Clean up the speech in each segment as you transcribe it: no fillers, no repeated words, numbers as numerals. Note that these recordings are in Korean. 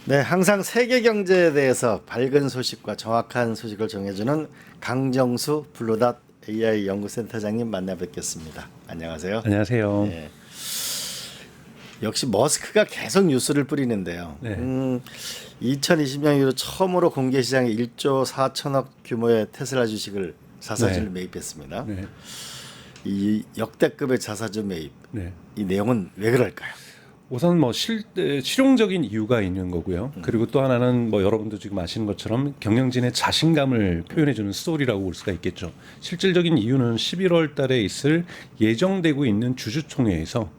네, 항상 세계 경제에 대해서 밝은 소식과 정확한 소식을 정해주는 강정수 블루닷 AI 연구센터장님 만나 뵙겠습니다. 안녕하세요. 안녕하세요. 네, 역시 머스크가 계속 뉴스를 뿌리는데요. 네. 2020년 이후 처음으로 공개 시장에 1조 4천억 규모의 테슬라 주식을 자사주를 매입했습니다. 네. 이 역대급의 자사주 매입, 네. 이 내용은 왜 그럴까요? 우선 뭐 실용적인 이유가 있는 거고요. 그리고 또 하나는 뭐 여러분도 지금 아시는 것처럼 경영진의 자신감을 표현해주는 스토리라고 볼 수가 있겠죠. 실질적인 이유는 11월 달에 있을 예정되고 있는 주주총회에서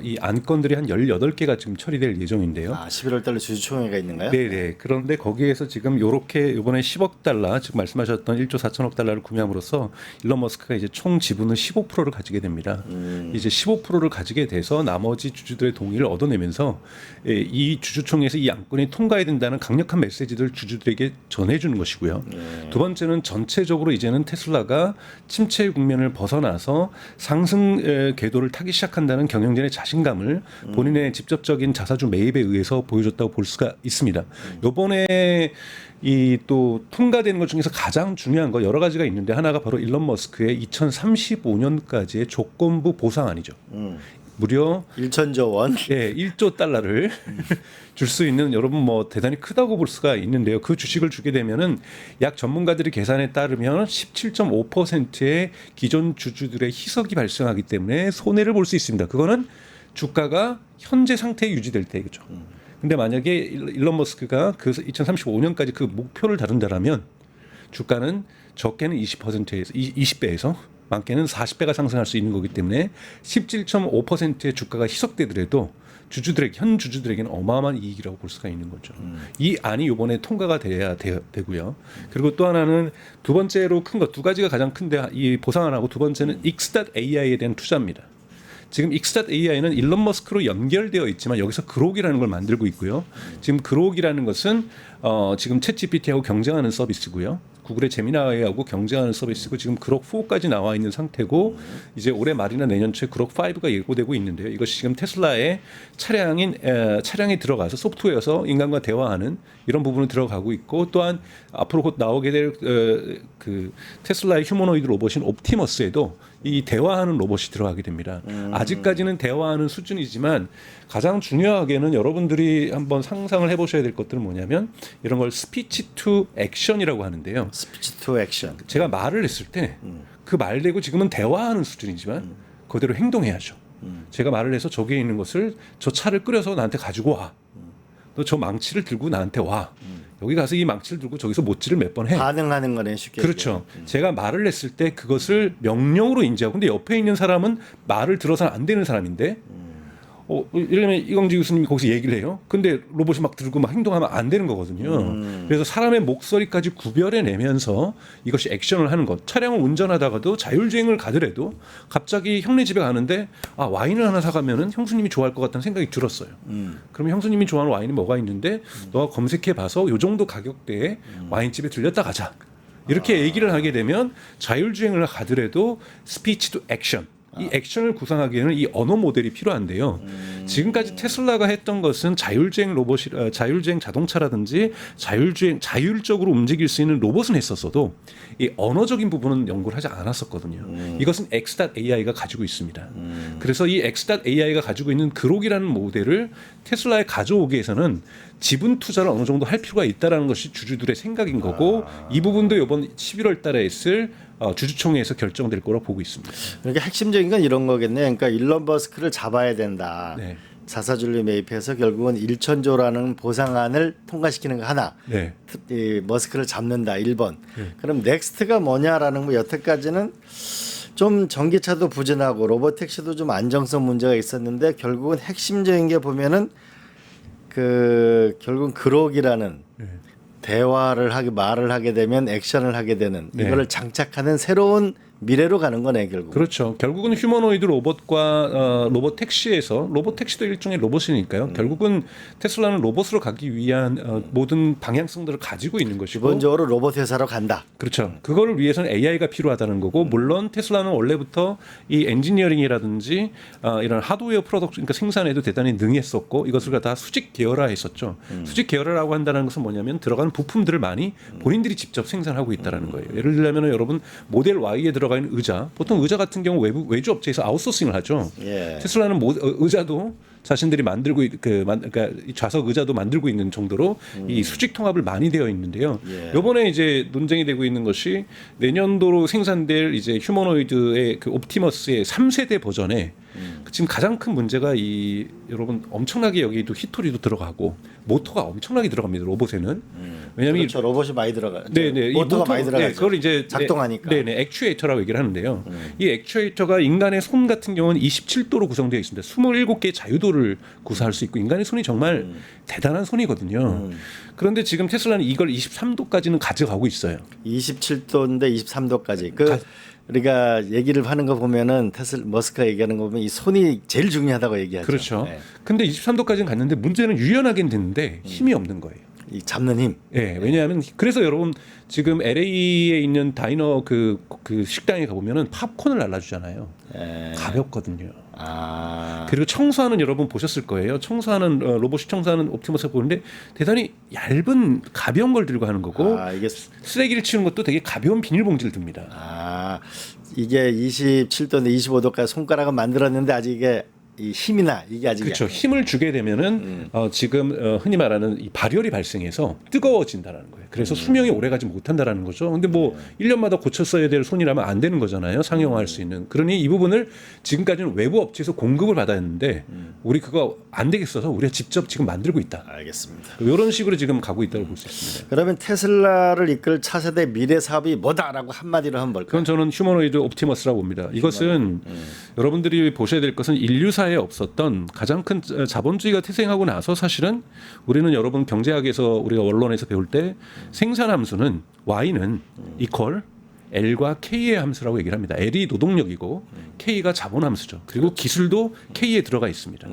이 안건들이 한 18개가 지금 처리될 예정인데요. 11월 달에 주주총회가 있는가요? 네네. 그런데 거기에서 지금 요렇게 이번에 10억 달러, 지금 말씀하셨던 1조 4천억 달러를 구매함으로써 일론 머스크가 이제 총 지분의 15%를 가지게 됩니다. 이제 15%를 가지게 돼서 나머지 주주들의 동의를 얻어내면서 이 주주총회에서 이 안건이 통과해야 된다는 강력한 메시지를 주주들에게 전해주는 것이고요. 두 번째는 전체적으로 이제는 테슬라가 침체 국면을 벗어나서 상승 궤도를 타기 시작한다는 경영진의 자신감을 본인의 직접적인 자사주 매입에 의해서 보여줬다고 볼 수가 있습니다. 이번에 이 또 통과되는 것 중에서 가장 중요한 거 여러 가지가 있는데 하나가 바로 일론 머스크의 2035년까지의 조건부 보상안이죠. 무려 1천조 원. 예, 1조 달러를 줄 수 있는 여러분 뭐 대단히 크다고 볼 수가 있는데요. 그 주식을 주게 되면은 약 전문가들의 계산에 따르면 17.5%의 기존 주주들의 희석이 발생하기 때문에 손해를 볼 수 있습니다. 그거는 주가가 현재 상태에 유지될 때겠죠. 근데 만약에 일론 머스크가 그 2035년까지 그 목표를 다룬다라면 주가는 적게는 20%에서 20배에서 많게는 40배가 상승할 수 있는 거기 때문에 17.5%의 주가가 희석되더라도 현 주주들에게는 어마어마한 이익이라고 볼 수가 있는 거죠. 이 안이 이번에 통과가 돼야 되고요. 그리고 또 하나는 두 번째로 큰 거 두 가지가 가장 큰데 이 보상안하고 두 번째는 X.AI에 대한 투자입니다. 지금 X.AI는 일론 머스크로 연결되어 있지만 여기서 그록이라는 걸 만들고 있고요. 지금 그록이라는 것은 지금 챗GPT하고 경쟁하는 서비스고요. 구글의 제미나이하고 경쟁하는 서비스고 지금 그록 4까지 나와 있는 상태고 이제 올해 말이나 내년 초에 그록 5가 예고되고 있는데요. 이것이 지금 테슬라의 차량에 들어가서 소프트웨어에서 인간과 대화하는 이런 부분을 들어가고 있고 또한 앞으로 곧 나오게 될 그 테슬라의 휴머노이드 로봇인 옵티머스에도 이 대화하는 로봇이 들어가게 됩니다. 아직까지는 대화하는 수준이지만 가장 중요하게는 여러분들이 한번 상상을 해보셔야 될 것들은 뭐냐면 이런 걸 스피치 투 액션이라고 하는데요. 스피치 투 액션. 제가 말을 했을 때 그 말대고 지금은 대화하는 수준이지만 그대로 행동해야죠. 제가 말을 해서 저기에 있는 것을 저 차를 끓여서 나한테 가지고 와. 너 저 망치를 들고 나한테 와. 여기 가서 이 망치를 들고 저기서 못질을 몇 번 해. 반응하는 거네 쉽게. 그렇죠. 제가 말을 했을 때 그것을 명령으로 인지하고 근데 옆에 있는 사람은 말을 들어서는 안 되는 사람인데 예를 들면 이광재 교수님이 거기서 얘기를 해요. 근데 로봇이 막 들고 막 행동하면 안 되는 거거든요. 그래서 사람의 목소리까지 구별해내면서 이것이 액션을 하는 것. 차량을 운전하다가도 자율주행을 가더라도 갑자기 형네 집에 가는데 와인을 하나 사가면은 형수님이 좋아할 것 같다는 생각이 들었어요. 그러면 형수님이 좋아하는 와인이 뭐가 있는데 너가 검색해봐서 요 정도 가격대에 와인집에 들렸다 가자. 이렇게 얘기를 하게 되면 자율주행을 가더라도 스피치 투 액션. 이 액션을 구상하기에는 이 언어 모델이 필요한데요. 지금까지 테슬라가 했던 것은 자율주행 자율주행 자동차라든지 자율적으로 움직일 수 있는 로봇은 했었어도 이 언어적인 부분은 연구를 하지 않았었거든요. 이것은 X.AI가 가지고 있습니다. 그래서 이 X.AI가 가지고 있는 그록이라는 모델을 테슬라에 가져오기 위해서는 지분 투자를 어느 정도 할 필요가 있다는 것이 주주들의 생각인 거고 이 부분도 이번 11월 달에 있을 주주총회에서 결정될 거라고 보고 있습니다. 그러니까 핵심적인 건 이런 거겠네. 그러니까 일론 머스크를 잡아야 된다. 네. 자사주를 매입해서 결국은 1천조라는 보상안을 통과시키는 거 하나. 네. 이 머스크를 잡는다. 1번. 그럼 넥스트가 뭐냐라는 거 여태까지는 좀 전기차도 부진하고 로보택시도 좀 안정성 문제가 있었는데 결국은 핵심적인 게 보면은 결국은 그록이라는 말을 하게 되면 액션을 하게 되는 이거를 장착하는 새로운 미래로 가는 거네 결국. 그렇죠. 결국은 휴머노이드 로봇과 로봇 택시에서 로봇 택시도 일종의 로봇이니까요. 결국은 테슬라는 로봇으로 가기 위한 모든 방향성들을 가지고 있는 것이고 기본적으로 로봇 회사로 간다. 그렇죠. 그거를 위해서는 AI가 필요하다는 거고 물론 테슬라는 원래부터 이 엔지니어링이라든지 이런 하드웨어 프로덕트 그러니까 생산에도 대단히 능했었고 이것을 다 수직 계열화했었죠. 수직 계열화라고 한다는 것은 뭐냐면 들어가는 부품들을 많이 본인들이 직접 생산하고 있다는 거예요. 예를 들면 여러분 모델 Y에 들어가 있는 의자 보통 의자 같은 경우 외주 업체에서 아웃소싱을 하죠. 예. 테슬라는 의자도 자신들이 만들고 그러니까 이 좌석 의자도 만들고 있는 정도로 이 수직 통합을 많이 되어 있는데요. 예. 이번에 이제 논쟁이 되고 있는 것이 내년도로 생산될 이제 휴머노이드의 그 옵티머스의 3세대 버전에 지금 가장 큰 문제가 이 여러분 엄청나게 여기도 히토리도 들어가고 모터가 엄청나게 들어갑니다. 로봇에는. 왜냐하면 그렇죠. 로봇이 많이 들어가. 네네. 모터가 많이 들어가죠. 네, 그걸 이제 작동하니까. 네네. 액추에이터라고 얘기를 하는데요. 이 액추에이터가 인간의 손 같은 경우는 27도로 구성되어 있습니다. 27개의 자유도를 구사할 수 있고 인간의 손이 정말 대단한 손이거든요. 그런데 지금 테슬라는 이걸 23도까지는 가져가고 있어요. 27도인데 23도까지. 우리가 얘기를 하는 거 보면은 머스크가 얘기하는 거 보면 이 손이 제일 중요하다고 얘기하죠. 그렇죠. 네. 근데 23도까지는 갔는데 문제는 유연하긴 됐는데 힘이 없는 거예요. 이 잡는 힘. 예, 왜냐하면 그래서 여러분 지금 LA에 있는 다이너 그 식당에 가보면은 팝콘을 날라주잖아요. 예. 가볍거든요. 아. 그리고 청소하는 여러분 보셨을 거예요. 청소하는 로봇이 청소하는 옵티머스 보는데 대단히 얇은 가벼운 걸 들고 하는 거고 아, 이게 쓰레기를 치우는 것도 되게 가벼운 비닐봉지를 듭니다. 아, 이게 27도인데 25도까지 손가락은 만들었는데 아직 이게 이 힘이나 이게 아직 그렇죠. 힘을 주게 되면은 지금 흔히 말하는 이 발열이 발생해서 뜨거워진다라는 거예요. 그래서 수명이 오래가지 못한다라는 거죠. 근데 뭐 1년마다 고쳤어야 될 손이라면 안 되는 거잖아요. 상용화할 수 있는. 그러니 이 부분을 지금까지는 외부 업체에서 공급을 받았는데 우리 그거 안 되겠어서 우리가 직접 지금 만들고 있다. 알겠습니다. 이런 식으로 지금 가고 있다고 볼 수 있습니다. 그러면 테슬라를 이끌 차세대 미래 사업이 뭐다라고 한마디로 하면 뭘까요? 그건 저는 휴머노이드 옵티머스라고 봅니다. 이것은 여러분들이 보셔야 될 것은 인류사에 없었던 가장 큰 자본주의가 태생하고 나서 사실은 우리는 여러분 경제학에서 우리가 원론에서 배울 때 생산 함수는 Y는 이퀄 L과 K의 함수라고 얘기를 합니다. L이 노동력이고 K가 자본 함수죠. 그리고 기술도 K에 들어가 있습니다.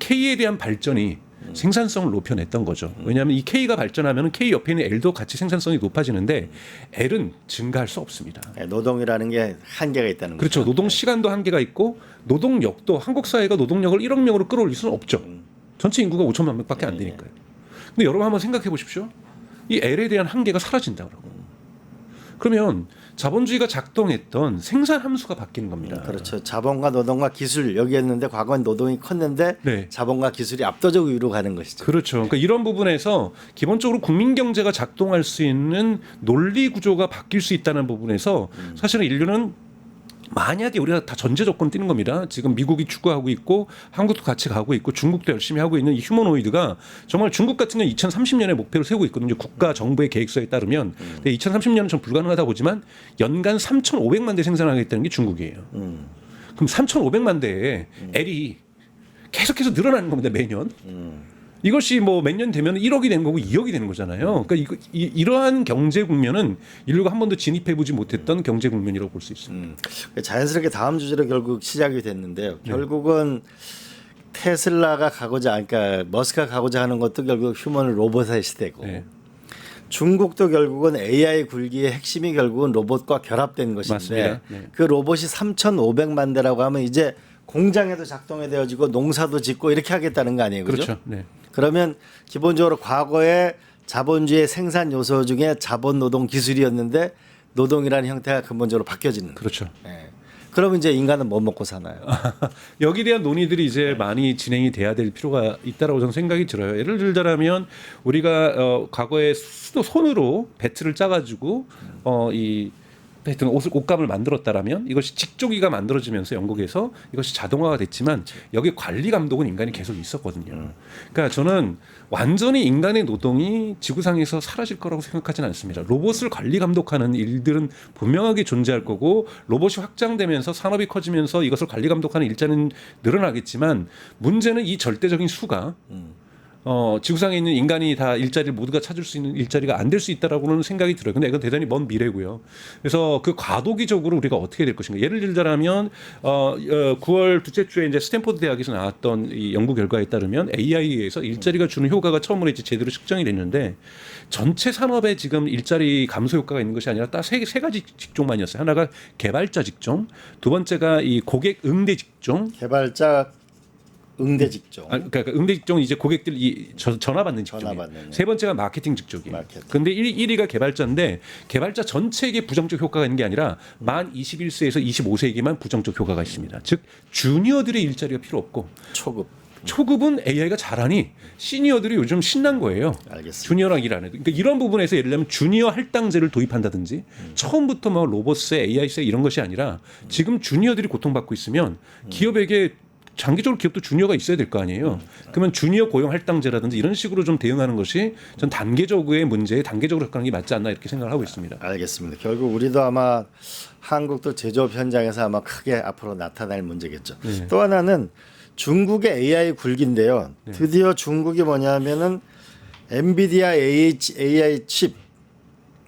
K에 대한 발전이 생산성을 높여냈던 거죠. 왜냐하면 이 K가 발전하면 K 옆에 있는 L도 같이 생산성이 높아지는데 L은 증가할 수 없습니다. 노동이라는 게 한계가 있다는 거죠. 그렇죠. 노동 시간도 한계가 있고 노동력도 한국 사회가 노동력을 1억 명으로 끌어올릴 수는 없죠. 전체 인구가 5천만 명밖에 안 되니까요. 근데 여러분 한번 생각해 보십시오. 이 L에 대한 한계가 사라진다 그러고. 그러면 자본주의가 작동했던 생산 함수가 바뀌는 겁니다. 그렇죠. 자본과 노동과 기술 여기였는데 과거엔 노동이 컸는데 네. 자본과 기술이 압도적 위로 가는 것이죠. 그렇죠. 그러니까 이런 부분에서 기본적으로 국민 경제가 작동할 수 있는 논리 구조가 바뀔 수 있다는 부분에서 사실은 인류는 만약에 우리가 다 전제 조건 띄는 겁니다. 지금 미국이 추구하고 있고 한국도 같이 가고 있고 중국도 열심히 하고 있는 이 휴머노이드가 정말 중국 같은 경우 2030년에 목표를 세우고 있거든요. 국가 정부의 계획서에 따르면. 근데 2030년은 좀 불가능하다 보지만 연간 3,500만 대 생산하겠다는 게 중국이에요. 그럼 3,500만 대에 L이 계속해서 늘어나는 겁니다. 매년. 이것이 뭐 몇 년 되면 1억이 되는 거고 2억이 되는 거잖아요. 그러니까 이러한 경제 국면은 인류가 한 번도 진입해보지 못했던 경제 국면이라고 볼 수 있습니다. 자연스럽게 다음 주제로 결국 시작이 됐는데요. 결국은 테슬라가 가고자, 그러니까 머스크가 가고자 하는 것도 결국 휴먼 로봇의 시대고, 네. 중국도 결국은 AI 굴기의 핵심이 결국은 로봇과 결합된 것인데, 맞습니다. 네. 그 로봇이 3,500만 대라고 하면 이제 공장에도 작동이 되어지고 농사도 짓고 이렇게 하겠다는 거 아니에요, 그렇죠? 그렇죠. 네. 그러면 기본적으로 과거에 자본주의 생산 요소 중에 자본 노동 기술이었는데 노동이라는 형태가 근본적으로 바뀌어지는. 그렇죠. 네. 그러면 이제 인간은 뭐 먹고 사나요? 여기에 대한 논의들이 이제 많이 진행이 돼야 될 필요가 있다라고 저는 생각이 들어요. 예를 들자면 우리가 과거에 손으로 배트를 짜가지고 이 하여튼 옷감을 만들었다라면 이것이 직조기가 만들어지면서 영국에서 이것이 자동화가 됐지만 여기 관리 감독은 인간이 계속 있었거든요. 그러니까 저는 완전히 인간의 노동이 지구상에서 사라질 거라고 생각하지는 않습니다. 로봇을 관리 감독하는 일들은 분명하게 존재할 거고 로봇이 확장되면서 산업이 커지면서 이것을 관리 감독하는 일자는 늘어나겠지만 문제는 이 절대적인 수가 지구상에 있는 인간이 다 일자리를 모두가 찾을 수 있는 일자리가 안 될 수 있다라고는 생각이 들어요. 근데 이건 대단히 먼 미래고요. 그래서 그 과도기적으로 우리가 어떻게 될 것인가. 예를 들자면 9월 둘째 주에 이제 스탠포드 대학에서 나왔던 이 연구 결과에 따르면 AI에서 일자리가 주는 효과가 처음으로 이제 제대로 측정이 됐는데 전체 산업에 지금 일자리 감소 효과가 있는 것이 아니라 딱 세 가지 직종만이었어요. 하나가 개발자 직종, 두 번째가 이 고객 응대 직종, 개발자 응대 직종. 그러니까 응대 직종은 이제 고객들이 전화 받는 직종이에요. 전화 받는, 세 번째가 마케팅 직종이에요. 마케팅. 근데 1위가 개발자인데 개발자 전체에게 부정적 효과가 있는 게 아니라 만 21세에서 25세에게만 부정적 효과가 있습니다. 즉 주니어들의 일자리가 필요 없고 초급. 초급은 AI가 잘하니 시니어들이 요즘 신난 거예요. 알겠습니다. 주니어랑 일 안 해도. 그러니까 이런 부분에서 예를 들면 주니어 할당제를 도입한다든지 처음부터 뭐 로봇세, AI세 이런 것이 아니라 지금 주니어들이 고통받고 있으면 기업에게 장기적으로 기업도 주니어가 있어야 될 거 아니에요. 그러면 주니어 고용 할당제라든지 이런 식으로 좀 대응하는 것이 전 단계적의 문제에 단계적으로 접근하는 게 맞지 않나 이렇게 생각을 하고 있습니다. 알겠습니다. 결국 우리도 아마 한국도 제조업 현장에서 아마 크게 앞으로 나타날 문제겠죠. 네. 또 하나는 중국의 AI 굴기인데요. 드디어 중국이 뭐냐면은 엔비디아 AI 칩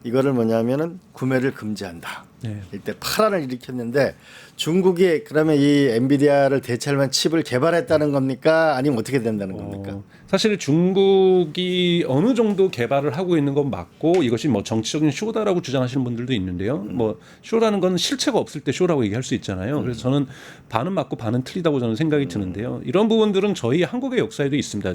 이거를 뭐냐면은 구매를 금지한다. 네. 이때 파란을 일으켰는데 중국이 그러면 이 엔비디아를 대체할 만한 칩을 개발했다는 겁니까? 아니면 어떻게 된다는 겁니까? 사실 중국이 어느 정도 개발을 하고 있는 건 맞고 이것이 뭐 정치적인 쇼다라고 주장하시는 분들도 있는데요. 뭐 쇼라는 건 실체가 없을 때 쇼라고 얘기할 수 있잖아요. 그래서 저는 반은 맞고 반은 틀리다고 저는 생각이 드는데요. 이런 부분들은 저희 한국의 역사에도 있습니다.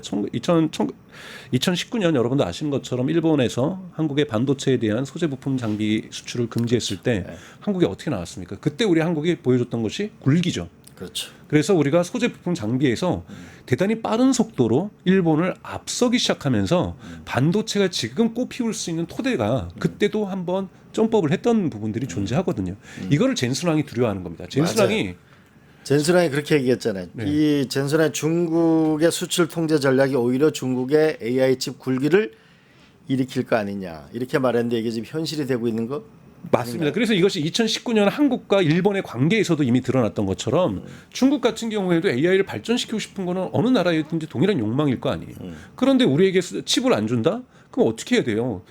2019년 여러분도 아시는 것처럼 일본에서 한국의 반도체에 대한 소재 부품 장비 수출을 금지했을 때 한국이 어떻게 나왔습니까? 그때 우리 한국이 보여줬던 것이 굴기죠. 그렇죠. 그래서 우리가 소재 부품 장비에서 대단히 빠른 속도로 일본을 앞서기 시작하면서 반도체가 지금 꽃피울 수 있는 토대가 그때도 한번 점법을 했던 부분들이 존재하거든요. 이거를 젠순왕이 두려워하는 겁니다. 젠순왕이 젠순왕이 그렇게 얘기했잖아요. 네. 이 젠순왕 중국의 수출 통제 전략이 오히려 중국의 AI 칩 굴기를 일으킬 거 아니냐 이렇게 말했는데 이게 지금 현실이 되고 있는 거? 맞습니다. 그래서 이것이 2019년 한국과 일본의 관계에서도 이미 드러났던 것처럼 중국 같은 경우에도 AI를 발전시키고 싶은 거는 어느 나라에든지 동일한 욕망일 거 아니에요. 그런데 우리에게 칩을 안 준다? 그럼 어떻게 해야 돼요?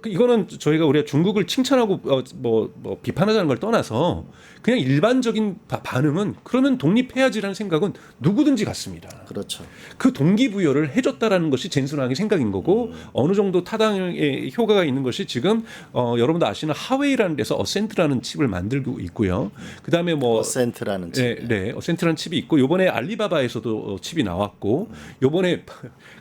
이거는 저희가 우리가 중국을 칭찬하고 뭐 비판하자는 걸 떠나서 그냥 일반적인 반응은 그러면 독립해야지라는 생각은 누구든지 같습니다. 그렇죠. 그 동기부여를 해줬다라는 것이 젠순왕의 생각인 거고 어느 정도 타당의 효과가 있는 것이 지금 여러분도 아시는 하웨이라는 데서 어센트라는 칩을 만들고 있고요. 그다음에 뭐 어센트라는 칩. 네, 어센트라는 칩이 있고 요번에 알리바바에서도 칩이 나왔고 요번에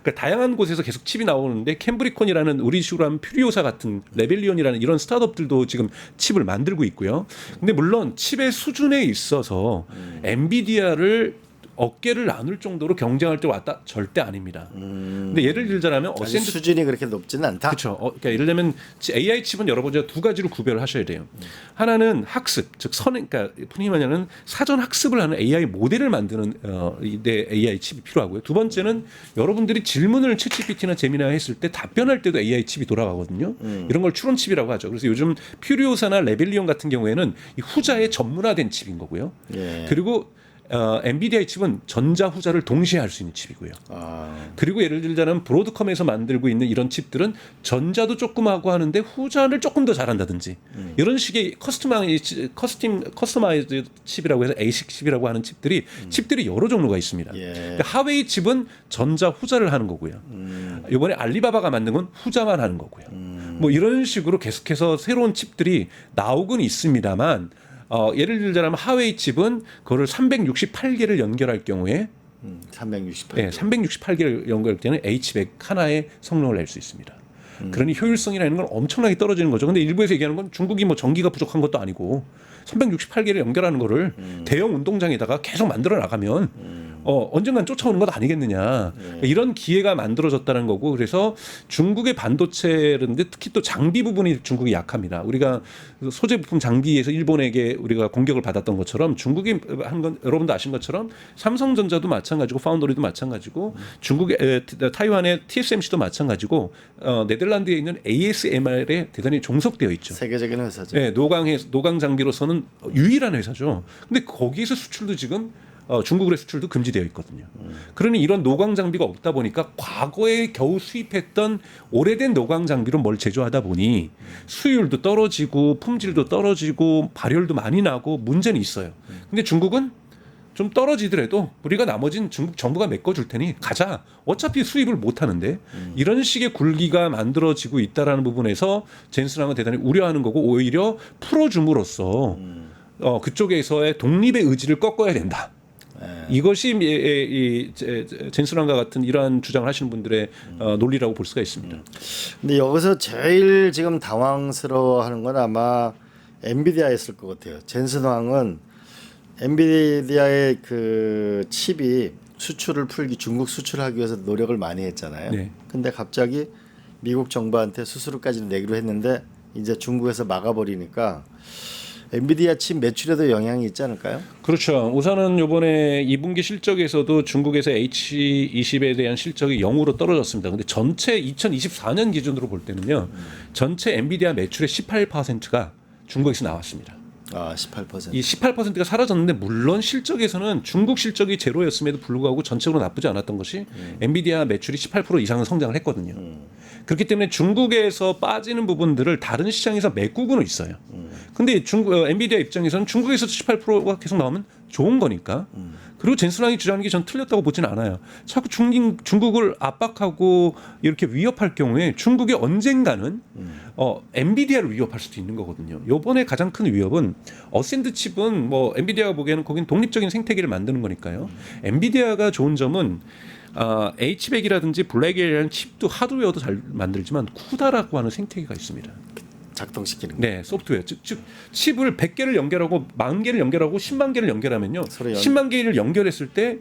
그러니까 다양한 곳에서 계속 칩이 나오는데 캠브리콘이라는 우리 식으로 하면 퓨리오사 같은 레벨리온이라는 이런 스타트업들도 지금 칩을 만들고 있고요. 근데 물론 칩의 수준에 있어서 엔비디아를 어깨를 나눌 정도로 경쟁할 때 왔다 절대 아닙니다. 근데 예를 들자면 아직 어센트 수준이 그렇게 높지는 않다. 그렇죠. 그러니까 예를 들면 AI 칩은 여러분 두 가지로 구별을 하셔야 돼요. 하나는 학습, 즉 그러니까 흔히 말하는 사전 학습을 하는 AI 모델을 만드는 내 AI 칩이 필요하고요. 두 번째는 여러분들이 질문을 챗GPT나 제미나이 했을 때 답변할 때도 AI 칩이 돌아가거든요. 이런 걸 추론 칩이라고 하죠. 그래서 요즘 퓨리오사나 레벨리온 같은 경우에는 이 후자에 전문화된 칩인 거고요. 예. 그리고 엔비디아의 칩은 전자 후자를 동시에 할 수 있는 칩이고요. 그리고 예를 들자면 브로드컴에서 만들고 있는 이런 칩들은 전자도 조금 하고 하는데 후자를 조금 더 잘한다든지 이런 식의 커스터마이즈 칩이라고 해서 ASIC 칩이라고 하는 칩들이 여러 종류가 있습니다. 예. 그러니까 하웨이 칩은 전자 후자를 하는 거고요. 이번에 알리바바가 만든 건 후자만 하는 거고요. 뭐 이런 식으로 계속해서 새로운 칩들이 나오곤 있습니다만 예를 들자면 하웨이 칩은 그거를 368개를 연결할 경우에 368. 네, 368개를 연결할 때는 H백 하나의 성능을 낼 수 있습니다. 그러니 효율성이라는 건 엄청나게 떨어지는 거죠. 근데 일부에서 얘기하는 건 중국이 뭐 전기가 부족한 것도 아니고 368개를 연결하는 거를 대형 운동장에다가 계속 만들어 나가면 언젠간 쫓아오는 것 아니겠느냐. 이런 기회가 만들어졌다는 거고 그래서 중국의 반도체인데 특히 또 장비 부분이 중국이 약합니다. 우리가 소재 부품 장비에서 일본에게 우리가 공격을 받았던 것처럼 중국이 한 건 여러분도 아신 것처럼 삼성전자도 마찬가지고 파운더리도 마찬가지고 중국의 타이완의 TSMC도 마찬가지고 네덜란드에 있는 ASMR에 대단히 종속되어 있죠. 세계적인 회사죠. 네, 노강 장비로서는 유일한 회사죠. 근데 거기에서 수출도 지금 중국의 수출도 금지되어 있거든요. 그러니 이런 노광 장비가 없다 보니까 과거에 겨우 수입했던 오래된 노광 장비로 뭘 제조하다 보니 수율도 떨어지고 품질도 떨어지고 발열도 많이 나고 문제는 있어요. 근데 중국은 좀 떨어지더라도 우리가 나머진 중국 정부가 메꿔줄 테니 가자. 어차피 수입을 못 하는데 이런 식의 굴기가 만들어지고 있다라는 부분에서 젠슨항은 대단히 우려하는 거고 오히려 풀어줌으로써 그쪽에서의 독립의 의지를 꺾어야 된다. 이것이 이 젠슨항과 같은 이러한 주장을 하시는 분들의 논리라고 볼 수가 있습니다. 근데 여기서 제일 지금 당황스러워하는 건 아마 엔비디아였을 것 같아요. 젠슨 황은 엔비디아의 그 칩이 수출을 풀기 중국 수출하기 위해서 노력을 많이 했잖아요. 네. 근데 갑자기 미국 정부한테 수수료까지 내기로 했는데 이제 중국에서 막아버리니까 엔비디아 칩 매출에도 영향이 있지 않을까요? 그렇죠. 우선은 이번에 2분기 실적에서도 중국에서 H20에 대한 실적이 0으로 떨어졌습니다. 근데 전체 2024년 기준으로 볼 때는요. 전체 엔비디아 매출의 18%가 중국에서 나왔습니다. 아, 18%. 이 18%가 사라졌는데 물론 실적에서는 중국 실적이 제로였음에도 불구하고 전체적으로 나쁘지 않았던 것이 엔비디아 매출이 18% 이상은 성장을 했거든요. 그렇기 때문에 중국에서 빠지는 부분들을 다른 시장에서 메꾸고는 있어요. 근데 엔비디아 입장에서는 중국에서 18%가 계속 나오면 좋은 거니까. 그리고 젠슨항이 주장하는 게 전 틀렸다고 보지는 않아요. 자꾸 중국을 압박하고 이렇게 위협할 경우에 중국이 언젠가는 엔비디아를 위협할 수도 있는 거거든요. 요번에 가장 큰 위협은 어센드 칩은 뭐 엔비디아가 보기에는 거긴 독립적인 생태계를 만드는 거니까요. 엔비디아가 좋은 점은 H백이라든지 블랙이라는 칩도 하드웨어도 잘 만들지만 쿠다라고 하는 생태계가 있습니다. 작동시키는 거. 네, 소프트웨어. 즉 칩을 100개를 연결하고 10,000개를 연결하고 10만 개를 연결하면요. 10만 개를 연결했을 때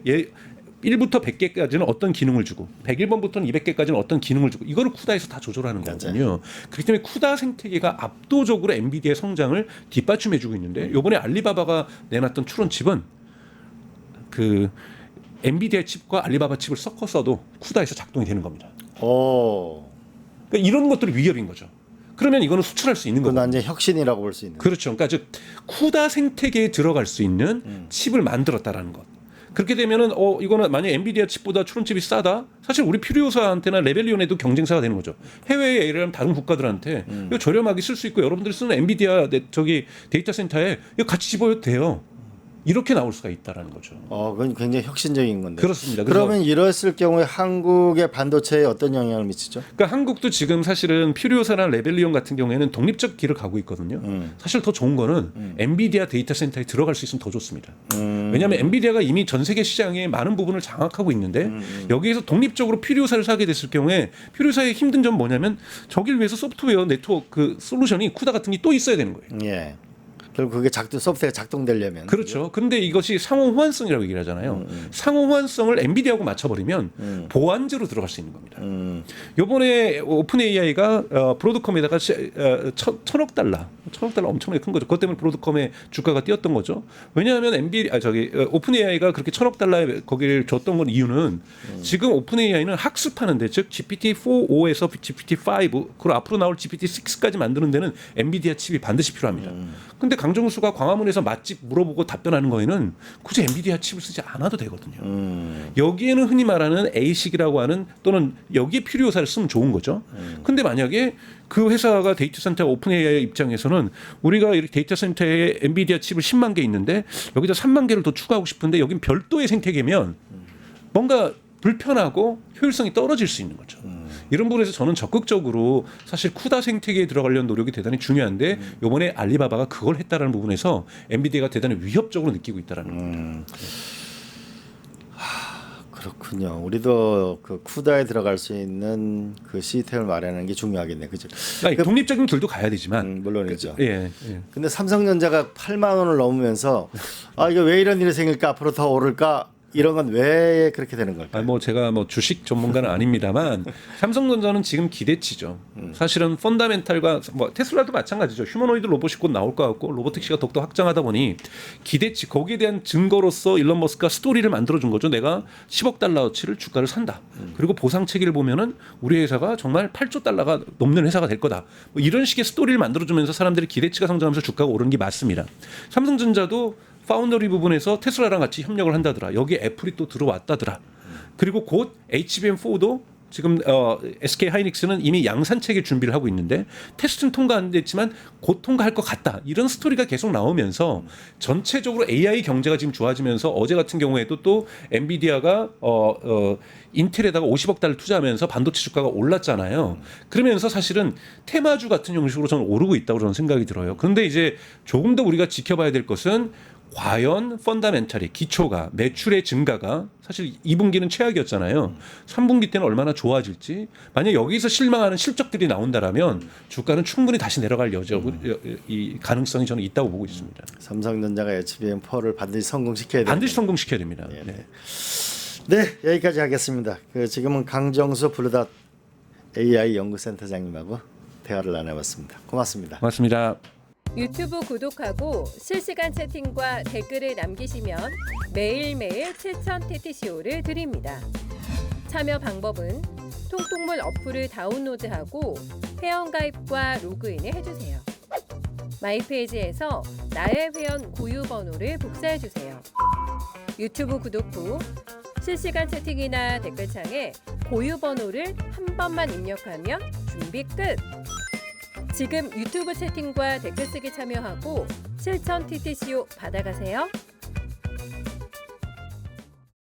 1부터 100개까지는 어떤 기능을 주고 101번부터는 200개까지는 어떤 기능을 주고 이거를 쿠다에서 다 조절하는 거거든요. 그렇기 때문에 쿠다 생태계가 압도적으로 엔비디아의 성장을 뒷받침해 주고 있는데 이번에 알리바바가 내놨던 추론 칩은 그 엔비디아 칩과 알리바바 칩을 섞어 써도 쿠다에서 작동이 되는 겁니다. 그러니까 이런 것들이 위협인 거죠. 그러면 이거는 수출할 수 있는 그건 거고. 완전 혁신이라고 볼 수 있는. 그렇죠. 그러니까 즉 쿠다 생태계에 들어갈 수 있는 칩을 만들었다라는 것. 그렇게 되면은 이거는 만약 엔비디아 칩보다 추론칩이 싸다. 사실 우리 퓨리오사한테나 레벨리온에도 경쟁사가 되는 거죠. 해외에 예를 들면 다른 국가들한테 이거 저렴하게 쓸 수 있고 여러분들이 쓰는 엔비디아 데이터 센터에 이거 같이 집어도 돼요. 이렇게 나올 수가 있다라는 거죠. 그건 굉장히 혁신적인 건데. 그렇습니다. 그러면 이랬을 경우에 한국의 반도체에 어떤 영향을 미치죠? 그러니까 한국도 지금 사실은 퓨리오사나 레벨리온 같은 경우에는 독립적 길을 가고 있거든요. 사실 더 좋은 거는 엔비디아 데이터 센터에 들어갈 수 있으면 더 좋습니다. 왜냐하면 엔비디아가 이미 전 세계 시장에 많은 부분을 장악하고 있는데 여기에서 독립적으로 퓨리오사를 사게 됐을 경우에 퓨리오사의 힘든 점 뭐냐면 저길 위해서 소프트웨어 네트워크 솔루션이 쿠다 같은 게 또 있어야 되는 거예요. 예. 결국 그게 소프트웨어가 작동되려면. 그렇죠. 그런데 이것이 상호 호환성이라고 얘기를 하잖아요. 상호 호환성을 엔비디아하고 맞춰버리면 보안제로 들어갈 수 있는 겁니다. 이번에 오픈 AI가 브로드컴에다가 1,000억 달러 엄청나게 큰 거죠. 그것 때문에 브로드컴의 주가가 뛰었던 거죠. 왜냐하면 오픈 AI가 그렇게 1,000억 달러에 거기를 줬던 건 이유는 지금 오픈 AI는 학습하는데 즉 GPT-4.5에서 GPT-5 그리고 앞으로 나올 GPT-6까지 만드는 데는 엔비디아 칩이 반드시 필요합니다. 근데 강정수가 광화문에서 맛집 물어보고 답변하는 거에는 굳이 엔비디아 칩을 쓰지 않아도 되거든요. 여기에는 흔히 말하는 A식이라고 하는 또는 여기에 퓨리오사를 쓰면 좋은 거죠. 근데 만약에 그 회사가 데이터 센터 오픈 AI 입장에서는 우리가 이렇게 데이터 센터에 엔비디아 칩을 10만 개 있는데 여기다 3만 개를 더 추가하고 싶은데 여긴 별도의 생태계면 뭔가 불편하고 효율성이 떨어질 수 있는 거죠. 이런 부분에서 저는 적극적으로 사실 쿠다 생태계에 들어가려는 노력이 대단히 중요한데 이번에 알리바바가 그걸 했다라는 부분에서 엔비디아가 대단히 위협적으로 느끼고 있다라는 겁니다. 그렇군요. 우리도 그 쿠다에 들어갈 수 있는 그 시스템을 마련하는 게 중요하겠네, 그죠? 그러니까 독립적인 길도 가야 되지만 물론이죠. 예. 근데 삼성전자가 8만 원을 넘으면서 이거 왜 이런 일이 생길까 앞으로 더 오를까 이런 건 왜 그렇게 되는 걸까요? 제가 주식 전문가는 아닙니다만 삼성전자는 지금 기대치죠. 사실은 펀다멘탈과 테슬라도 마찬가지죠. 휴머노이드 로봇이 곧 나올 것 같고 로보틱시가 더욱더 확장하다 보니 기대치 거기에 대한 증거로서 일론 머스크가 스토리를 만들어준 거죠. 내가 10억 달러어치를 주가를 산다. 그리고 보상 체계를 보면은 우리 회사가 정말 8조 달러가 넘는 회사가 될 거다. 이런 식의 스토리를 만들어주면서 사람들이 기대치가 성장하면서 주가가 오르는 게 맞습니다. 삼성전자도 파운더리 부분에서 테슬라랑 같이 협력을 한다더라. 여기에 애플이 또 들어왔다더라. 그리고 곧 HBM4도 지금 SK 하이닉스는 이미 양산 체계 준비를 하고 있는데 테스트는 통과 안 됐지만 곧 통과할 것 같다. 이런 스토리가 계속 나오면서 전체적으로 AI 경제가 지금 좋아지면서 어제 같은 경우에도 또 엔비디아가 인텔에다가 50억 달러 투자하면서 반도체 주가가 올랐잖아요. 그러면서 사실은 테마주 같은 형식으로 저는 오르고 있다고 저는 생각이 들어요. 그런데 이제 조금 더 우리가 지켜봐야 될 것은 과연 펀다멘탈이 기초가 매출의 증가가 사실 2분기는 최악이었잖아요. 3분기 때는 얼마나 좋아질지. 만약 여기서 실망하는 실적들이 나온다라면 주가는 충분히 다시 내려갈 이 가능성이 저는 있다고 보고 있습니다. 삼성전자가 HBM4를 반드시 성공시켜야 됩니다. 반드시 성공시켜야 됩니다. 네. 네, 여기까지 하겠습니다. 지금은 강정수 블루닷 AI 연구센터장님하고 대화를 나눠봤습니다. 고맙습니다. 고맙습니다. 유튜브 구독하고 실시간 채팅과 댓글을 남기시면 매일매일 7천 TTCO를 드립니다. 참여 방법은 통통물 어플을 다운로드하고 회원가입과 로그인을 해주세요. 마이페이지에서 나의 회원 고유 번호를 복사해주세요. 유튜브 구독 후 실시간 채팅이나 댓글창에 고유 번호를 한 번만 입력하면 준비 끝! 지금 유튜브 채팅과 댓글 쓰기 참여하고 실천 TTCO 받아가세요.